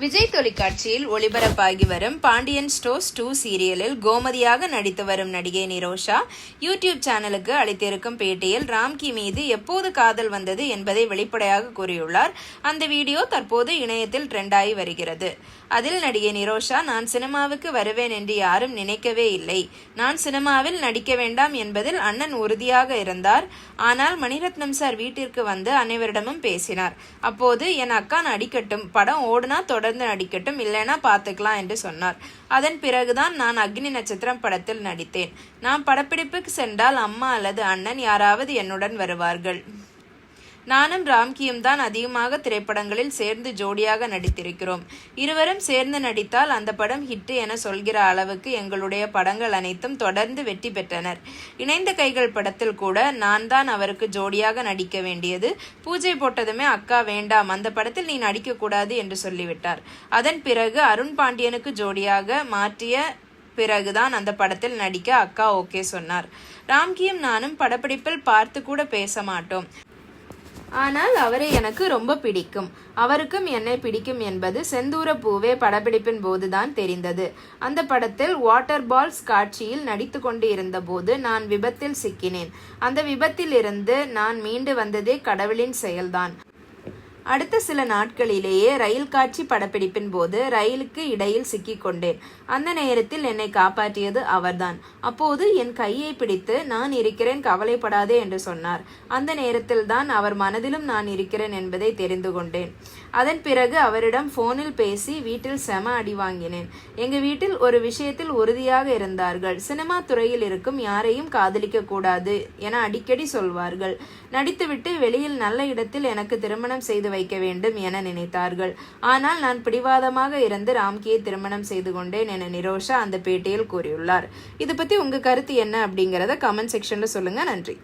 விஜய் தொலைக்காட்சியில் ஒளிபரப்பாகி வரும் பாண்டியன் ஸ்டோர்ஸ் 2 சீரியலில் கோமதியாக நடித்து வரும் நடிகை நிரோஷா யூடியூப் சேனலுக்கு அளித்திருக்கும் பேட்டியில் ராம்கி மீது எப்போது காதல் வந்தது என்பதை வெளிப்படையாக கூறியுள்ளார். அந்த வீடியோ தற்போது இணையத்தில் ட்ரெண்டாகி வருகிறது. அதில் நடிகை நிரோஷா, நான் சினிமாவுக்கு வருவேன் என்று யாரும் நினைக்கவே இல்லை. நான் சினிமாவில் நடிக்க வேண்டாம் என்பதில் அண்ணன் உறுதியாக இருந்தார். ஆனால் மணிரத்னம் சார் வீட்டிற்கு வந்து அனைவரிடமும் பேசினார். அப்போது என் அக்கா நடிக்கட்டும், படம் ஓடுனா தொடர்ந்து நடிக்கட்டும், இல்லைனா பார்த்துக்கலாம் என்று சொன்னார். அதன் பிறகுதான் நான் அக்னி நட்சத்திரம் படத்தில் நடித்தேன். நான் படப்பிடிப்புக்கு சென்றால் அம்மா அல்லது அண்ணன் யாராவது என்னுடன் வருவார்கள். நானும் ராம்கியும் தான் அதிகமாக திரைப்படங்களில் சேர்ந்து ஜோடியாக நடித்திருக்கிறோம். இருவரும் சேர்ந்து நடித்தால் அந்த படம் ஹிட் என சொல்கிற அளவுக்கு எங்களுடைய படங்கள் அனைத்தும் தொடர்ந்து வெற்றி பெற்றனர். இணைந்த கைகள் படத்தில் கூட நான் தான் அவருக்கு ஜோடியாக நடிக்க வேண்டியது. பூஜை போட்டதுமே அக்கா வேண்டாம், அந்த படத்தில் நீ நடிக்கக்கூடாது என்று சொல்லிவிட்டார். அதன் பிறகு அருண் பாண்டியனுக்கு ஜோடியாக மாற்றிய பிறகுதான் அந்த படத்தில் நடிக்க அக்கா ஓகே சொன்னார். ராம்கியும் நானும் படப்பிடிப்பில் பார்த்து கூட பேச மாட்டோம். ஆனால் அவரை எனக்கு ரொம்ப பிடிக்கும். அவருக்கும் என்னை பிடிக்கும் என்பது செந்தூர பூவே படப்பிடிப்பின் போதுதான் தெரிந்தது. அந்த படத்தில் வாட்டர் பால்ஸ் காட்சியில் நடித்து கொண்டு இருந்த போது நான் விபத்தில் சிக்கினேன். அந்த விபத்தில் இருந்து நான் மீண்டு வந்ததே கடவுளின் செயல்தான். அடுத்த சில நாட்களிலேயே ரயில் காட்சி படப்பிடிப்பின் போது ரயிலுக்கு இடையில் சிக்கிக்கொண்டேன். அந்த நேரத்தில் என்னை காப்பாற்றியது அவர்தான். அப்போது என் கையை பிடித்து நான் இருக்கிறேன், கவலைப்படாதே என்று சொன்னார். அந்த நேரத்தில் தான் அவர் மனதிலும் நான் இருக்கிறேன் என்பதை தெரிந்து கொண்டேன். அதன் பிறகு அவரிடம் போனில் பேசி வீட்டில் செம அடி வாங்கினேன். எங்க வீட்டில் ஒரு விஷயத்தில் உறுதியாக இருந்தார்கள். சினிமா துறையில் இருக்கும் யாரையும் காதலிக்க கூடாது என அடிக்கடி சொல்வார்கள். நடித்துவிட்டு வெளியில் நல்ல இடத்தில் எனக்கு திருமணம் செய்து வைக்க வேண்டும் என நினைத்தார்கள். ஆனால் நான் பிடிவாதமாக இருந்து ராம்கியை திருமணம் செய்து கொண்டேன் என நிரோஷா அந்த பேட்டியில் கூறியுள்ளார். இது பத்தி உங்க கருத்து என்ன அப்படிங்கறத கமெண்ட் செக்ஷன்ல சொல்லுங்க. நன்றி.